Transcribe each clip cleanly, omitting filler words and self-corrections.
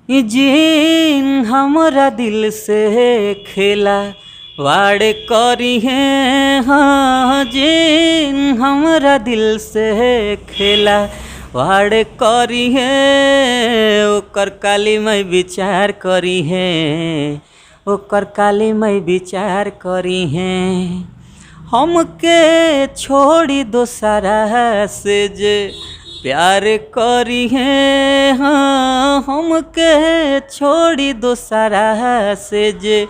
जिन हमरा दिल से खेला वाड़े करी है। हाँ, जिन हमरा दिल से खेला वाड़े करी है। ओकर काली मैं विचार करी है, ओकर काली मैं विचार करी है। हमके छोड़ी दोसरा से जे प्यार करी है। हाँ, हमके छोड़ी दोसरा से जे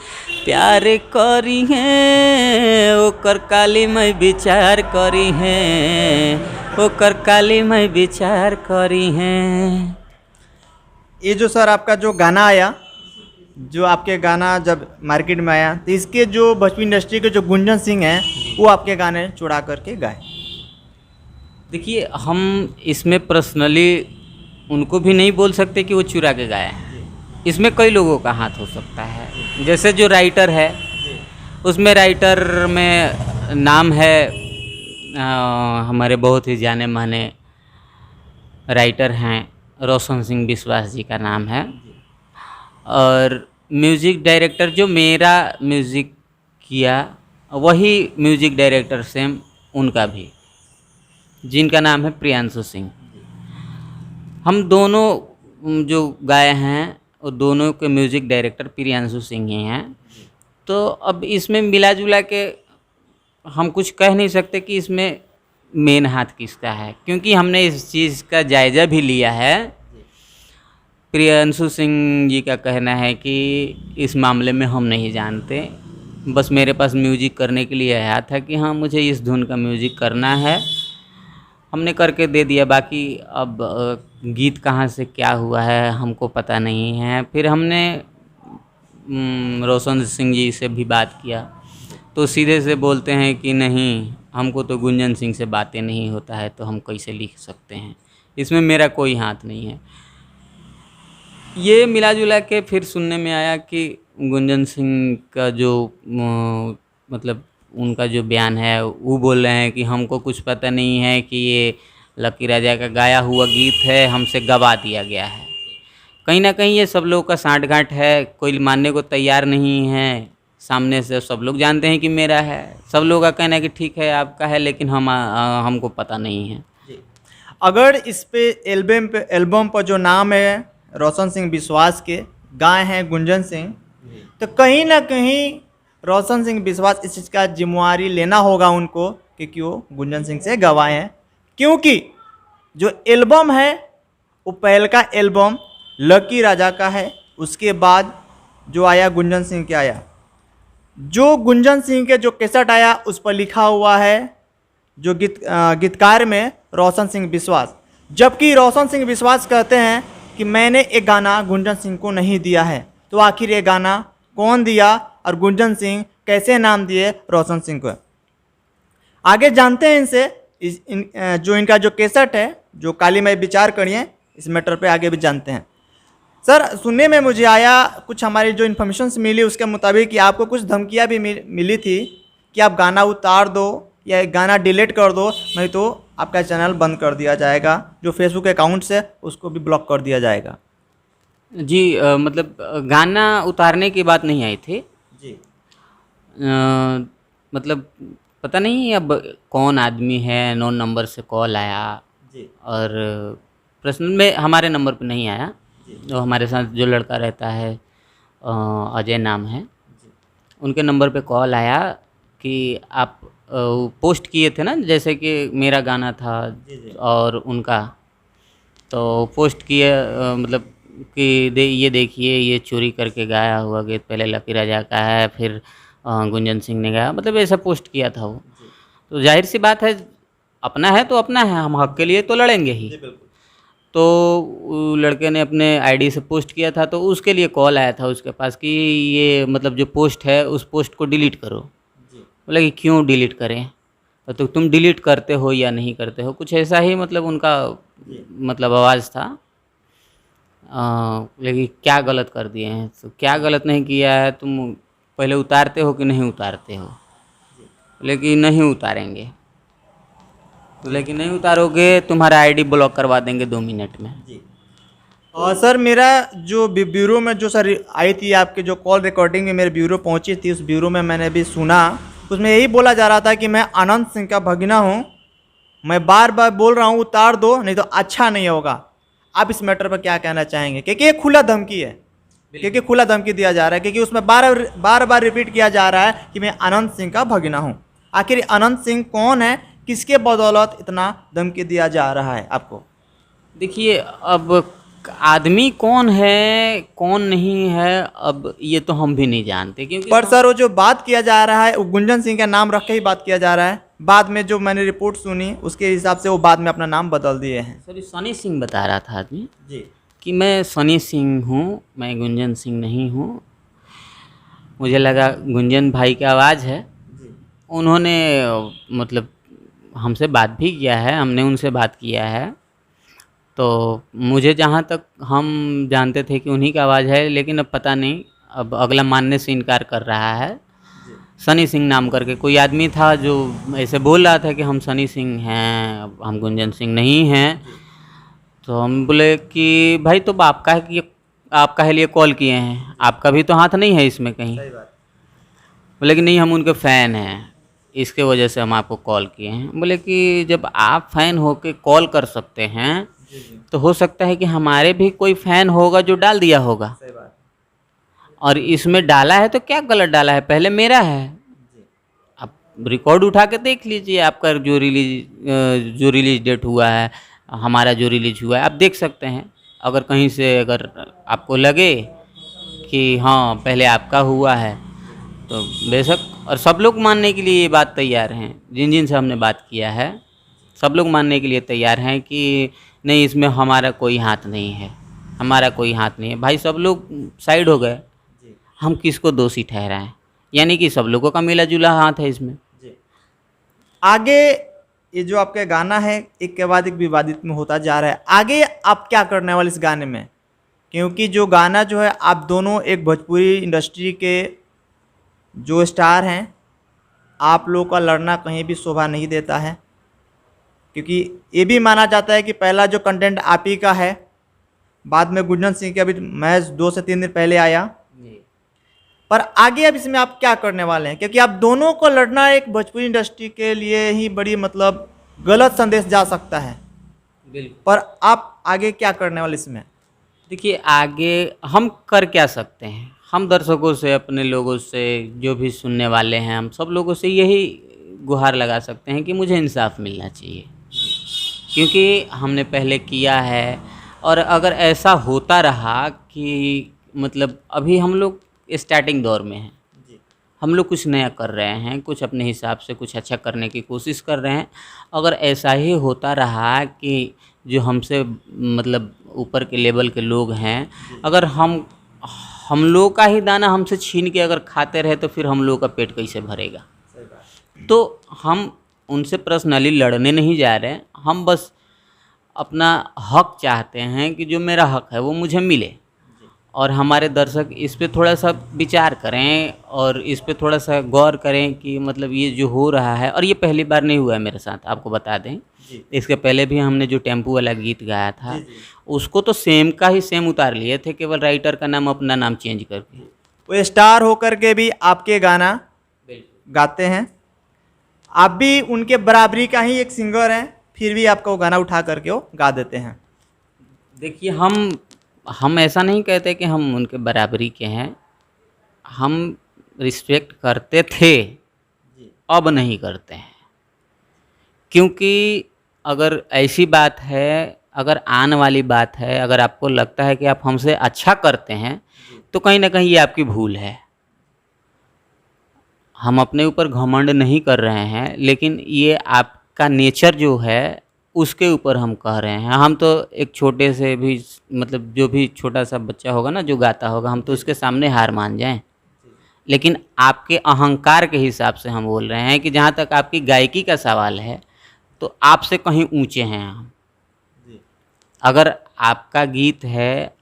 प्यार करी है। ओकर काली मैं विचार करी है, ओकर काली मैं विचार करी है। ये जो सर आपका जो गाना आया, जो आपके गाना जब मार्केट में आया, तो इसके जो भोजपुरी इंडस्ट्री के जो गुंजन सिंह हैं वो आपके गाने चुरा करके गाए। देखिए, हम इसमें पर्सनली उनको भी नहीं बोल सकते कि वो चुरा के गाए हैं। इसमें कई लोगों का हाथ हो सकता है। जैसे जो राइटर है, उसमें राइटर में नाम है हमारे बहुत ही जाने माने राइटर हैं, रोशन सिंह बिस्वास जी का नाम है। और म्यूज़िक डायरेक्टर जो मेरा म्यूज़िक किया, वही म्यूज़िक डायरेक्टर सेम उनका भी, जिनका नाम है प्रियांशु सिंह। हम दोनों जो गाए हैं वो दोनों के म्यूज़िक डायरेक्टर प्रियांशु सिंह ही हैं। तो अब इसमें मिला जुला के हम कुछ कह नहीं सकते कि इसमें मेन हाथ किसका है, क्योंकि हमने इस चीज़ का जायज़ा भी लिया है। प्रियांशु सिंह जी का कहना है कि इस मामले में हम नहीं जानते, बस मेरे पास म्यूजिक करने के लिए आया था कि हाँ मुझे इस धुन का म्यूजिक करना है, हमने करके दे दिया। बाकी अब गीत कहाँ से क्या हुआ है हमको पता नहीं है। फिर हमने रोशन सिंह जी से भी बात किया तो सीधे से बोलते हैं कि नहीं, हमको तो गुंजन सिंह से बातें नहीं होता है, तो हम कैसे लिख सकते हैं, इसमें मेरा कोई हाथ नहीं है। ये मिला जुला के फिर सुनने में आया कि गुंजन सिंह का जो मतलब उनका जो बयान है, वो बोल रहे हैं कि हमको कुछ पता नहीं है कि ये लकी राजा का गाया हुआ गीत है, हमसे गवा दिया गया है। कहीं ना कहीं ये सब लोगों का सांठ-गांठ है, कोई मानने को तैयार नहीं है। सामने से सब लोग जानते हैं कि मेरा है, सब लोगों का कहना है कि ठीक है आपका है, लेकिन हमको पता नहीं है। अगर इस पे एल्बम पर जो नाम है रोशन सिंह बिस्वास के, गाए हैं गुंजन सिंह, तो कहीं ना कहीं रोशन सिंह बिस्वास इस चीज़ का जिम्मेवारी लेना होगा उनको कि क्यों गुंजन सिंह से गवाए हैं। क्योंकि जो एल्बम है वो पहल का एल्बम लकी राजा का है, उसके बाद जो आया गुंजन सिंह के आया। जो गुंजन सिंह के जो कैसेट आया उस पर लिखा हुआ है जो गीतकार में रोशन सिंह बिस्वास, जबकि रोशन सिंह बिस्वास कहते हैं कि मैंने एक गाना गुंजन सिंह को नहीं दिया है। तो आखिर ये गाना कौन दिया और गुंजन सिंह कैसे नाम दिए रोशन सिंह को, आगे जानते हैं इनसे। जो इनका जो कैसेट है जो काली मैं विचार करिए, इस मैटर पे आगे भी जानते हैं। सर, सुनने में मुझे आया, कुछ हमारी जो इन्फॉर्मेशन मिली उसके मुताबिक कि आपको कुछ धमकियां भी मिली थी कि आप गाना उतार दो या गाना डिलीट कर दो, नहीं तो आपका चैनल बंद कर दिया जाएगा, जो फेसबुक अकाउंट से उसको भी ब्लॉक कर दिया जाएगा। जी मतलब गाना उतारने की बात नहीं आई थी जी। मतलब पता नहीं अब कौन आदमी है, नॉन नंबर से कॉल आया जी। और पर्सनल में हमारे नंबर पे नहीं आया। जो हमारे साथ जो लड़का रहता है अजय नाम है, उनके नंबर पे कॉल आया कि आप पोस्ट किए थे ना, जैसे कि मेरा गाना था और उनका, तो पोस्ट किए मतलब कि ये देखिए ये चोरी करके गाया हुआ गीत पहले लकी राजा का है, फिर गुंजन सिंह ने गाया, मतलब ऐसा पोस्ट किया था वो। तो जाहिर सी बात है, अपना है तो अपना है, हम हक के लिए तो लड़ेंगे ही। तो लड़के ने अपने आईडी से पोस्ट किया था, तो उसके लिए कॉल आया था उसके पास कि ये मतलब जो पोस्ट है उस पोस्ट को डिलीट करो। बोला कि क्यों डिलीट करें, तो तुम डिलीट करते हो या नहीं करते हो, कुछ ऐसा ही मतलब उनका मतलब आवाज़ था। लेकिन क्या गलत कर दिए हैं, तो क्या गलत नहीं किया है, तुम पहले उतारते हो कि नहीं उतारते हो, लेकिन नहीं उतारेंगे, तो लेकिन नहीं उतारोगे तुम्हारा आईडी ब्लॉक करवा देंगे 2 मिनट में। और सर मेरा जो ब्यूरो में जो सर आई थी आपके जो कॉल रिकॉर्डिंग में मेरे ब्यूरो पहुंची थी, उस ब्यूरो में मैंने भी सुना, उसमें यही बोला जा रहा था कि मैं अनंत सिंह का भगीना हूं, मैं बार बार बोल रहा हूं उतार दो नहीं तो अच्छा नहीं होगा। आप इस मैटर पर क्या कहना चाहेंगे? क्योंकि ये खुला धमकी है, क्योंकि खुला धमकी दिया जा रहा है, क्योंकि उसमें बार बार रिपीट किया जा रहा है कि मैं अनंत सिंह का भगीना हूँ। आखिर अनंत सिंह कौन है, किसके बदौलत इतना धमकी दिया जा रहा है आपको? देखिए, अब आदमी कौन है कौन नहीं है अब ये तो हम भी नहीं जानते, क्योंकि पर सर वो जो बात किया जा रहा है वो गुंजन सिंह का नाम रख के ही बात किया जा रहा है। बाद में जो मैंने रिपोर्ट सुनी उसके हिसाब से वो बाद में अपना नाम बदल दिए हैं। सर सनी सिंह बता रहा था आदमी जी कि मैं सनी सिंह हूँ, मैं गुंजन सिंह नहीं हूँ। मुझे लगा गुंजन भाई की आवाज़ है। जी उन्होंने मतलब हमसे बात भी किया है, हमने उनसे बात किया है, तो मुझे जहाँ तक हम जानते थे कि उन्हीं की आवाज़ है, लेकिन अब पता नहीं, अब अगला मानने से इनकार कर रहा है। सनी सिंह नाम करके कोई आदमी था जो ऐसे बोल रहा था कि हम सनी सिंह हैं, हम गुंजन सिंह नहीं हैं। तो हम बोले कि भाई तो आपका लिए कॉल किए हैं, आपका भी तो हाथ नहीं है इसमें कहीं। सही बात। बोले कि नहीं हम उनके फ़ैन हैं, इसके वजह से हम आपको कॉल किए हैं। बोले कि जब आप फ़ैन होके कॉल कर सकते हैं तो हो सकता है कि हमारे भी कोई फ़ैन होगा जो डाल दिया होगा, सही बात। और इसमें डाला है तो क्या गलत डाला है, पहले मेरा है। आप रिकॉर्ड उठा के देख लीजिए, आपका जो रिलीज डेट हुआ है, हमारा जो रिलीज हुआ है, आप देख सकते हैं। अगर कहीं से अगर आपको लगे कि हाँ पहले आपका हुआ है तो बेशक, और सब लोग मानने के लिए ये बात तैयार हैं, जिन जिन से हमने बात किया है सब लोग मानने के लिए तैयार हैं कि नहीं इसमें हमारा कोई हाथ नहीं है, हमारा कोई हाथ नहीं है। भाई सब लोग साइड हो गए, हम किसको दोषी ठहराएं? यानी कि सब लोगों का मिला जुला हाथ है इसमें। जी आगे ये जो आपका गाना है एक के बाद एक विवादित में होता जा रहा है, आगे आप क्या करने वाले इस गाने में? क्योंकि जो गाना जो है आप दोनों एक भोजपुरी इंडस्ट्री के जो स्टार हैं, आप लोगों का लड़ना कहीं भी शोभा नहीं देता है, क्योंकि ये भी माना जाता है कि पहला जो कंटेंट आप ही का है, बाद में गुंजन सिंह के अभी मैच 2 से 3 दिन पहले आया। पर आगे अब इसमें आप क्या करने वाले हैं? क्योंकि आप दोनों को लड़ना एक भोजपुरी इंडस्ट्री के लिए ही बड़ी मतलब गलत संदेश जा सकता है। बिल्कुल। पर आप आगे क्या करने वाले इसमें? देखिए आगे हम कर क्या सकते हैं, हम दर्शकों से, अपने लोगों से, जो भी सुनने वाले हैं, हम सब लोगों से यही गुहार लगा सकते हैं कि मुझे इंसाफ मिलना चाहिए, क्योंकि हमने पहले किया है। और अगर ऐसा होता रहा कि मतलब अभी हम लोग स्टार्टिंग दौर में हैं, हम लोग कुछ नया कर रहे हैं, कुछ अपने हिसाब से कुछ अच्छा करने की कोशिश कर रहे हैं। अगर ऐसा ही होता रहा कि जो हमसे मतलब ऊपर के लेवल के लोग हैं, अगर हम लोग का ही दाना हमसे छीन के अगर खाते रहे तो फिर हम लोग का पेट कैसे भरेगा? तो हम उनसे पर्सनली लड़ने नहीं जा रहे हैं, हम बस अपना हक चाहते हैं कि जो मेरा हक है वो मुझे मिले, और हमारे दर्शक इस पे थोड़ा सा विचार करें और इस पे थोड़ा सा गौर करें कि मतलब ये जो हो रहा है, और ये पहली बार नहीं हुआ है मेरे साथ, आपको बता दें। इसके पहले भी हमने जो टेम्पू वाला गीत गाया था उसको तो सेम का ही सेम उतार लिए थे, केवल राइटर का नाम अपना नाम चेंज करके। वो स्टार होकर के भी आपके गाना गाते हैं, आप भी उनके बराबरी का ही एक सिंगर हैं, फिर भी आपका वो गाना उठा करके वो गा देते हैं। देखिए हम ऐसा नहीं कहते कि हम उनके बराबरी के हैं, हम रिस्पेक्ट करते थे, अब नहीं करते हैं। क्योंकि अगर ऐसी बात है, अगर आने वाली बात है, अगर आपको लगता है कि आप हमसे अच्छा करते हैं तो कहीं ना कहीं ये आपकी भूल है। हम अपने ऊपर घमंड नहीं कर रहे हैं, लेकिन ये आपका नेचर जो है उसके ऊपर हम कह रहे हैं। हम तो एक छोटे से भी मतलब जो भी छोटा सा बच्चा होगा ना जो गाता होगा, हम तो उसके सामने हार मान जाएं, लेकिन आपके अहंकार के हिसाब से हम बोल रहे हैं कि जहाँ तक आपकी गायकी का सवाल है तो आपसे कहीं ऊंचे हैं हम। अगर आपका गीत है,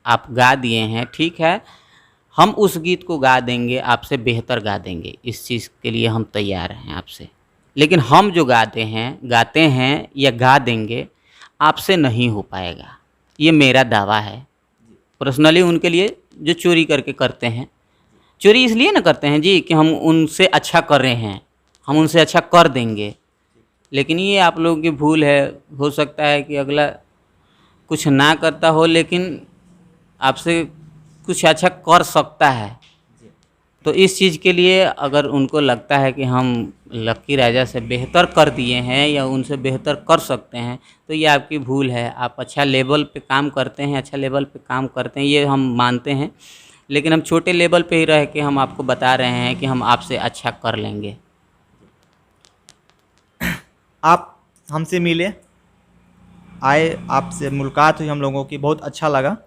आप गा दिए हैं, ठीक है, हम उस गीत को गा देंगे, आपसे बेहतर गा देंगे, इस चीज़ के लिए हम तैयार हैं आपसे। लेकिन हम जो गाते हैं या गा देंगे आपसे नहीं हो पाएगा। ये मेरा दावा है पर्सनली उनके लिए, जो चोरी करके करते हैं। चोरी इसलिए ना करते हैं जी कि हम उनसे अच्छा कर रहे हैं, हम उनसे अच्छा कर देंगे, लेकिन ये आप लोगों की भूल है। हो सकता है कि अगला कुछ ना करता हो लेकिन आपसे कुछ अच्छा कर सकता है। तो इस चीज़ के लिए अगर उनको लगता है कि हम लक्की राजा से बेहतर कर दिए हैं या उनसे बेहतर कर सकते हैं, तो ये आपकी भूल है। आप अच्छा लेवल पे काम करते हैं, अच्छा लेवल पे काम करते हैं, ये हम मानते हैं, लेकिन हम छोटे लेवल पे ही रह के हम आपको बता रहे हैं कि हम आपसे अच्छा कर लेंगे। आप हमसे मिले, आए, आपसे मुलाकात हुई हम लोगों की, बहुत अच्छा लगा।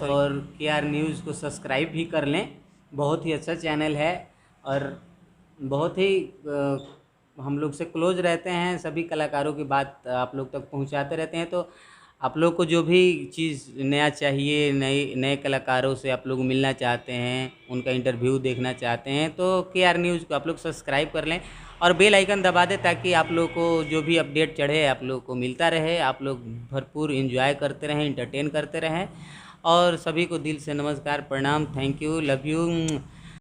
और KR न्यूज़ को सब्सक्राइब भी कर लें, बहुत ही अच्छा चैनल है और बहुत ही हम लोग से क्लोज रहते हैं। सभी कलाकारों की बात आप लोग तक पहुंचाते रहते हैं। तो आप लोग को जो भी चीज़ नया चाहिए, नए कलाकारों से आप लोग मिलना चाहते हैं, उनका इंटरव्यू देखना चाहते हैं, तो KR न्यूज़ को आप लोग सब्सक्राइब कर लें और बेल आइकन दबा दें, ताकि आप लोग को जो भी अपडेट चढ़े आप लोग को मिलता रहे। आप लोग भरपूर एंजॉय करते रहें, इंटरटेन करते रहें। और सभी को दिल से नमस्कार, प्रणाम, थैंक यू, लव यू।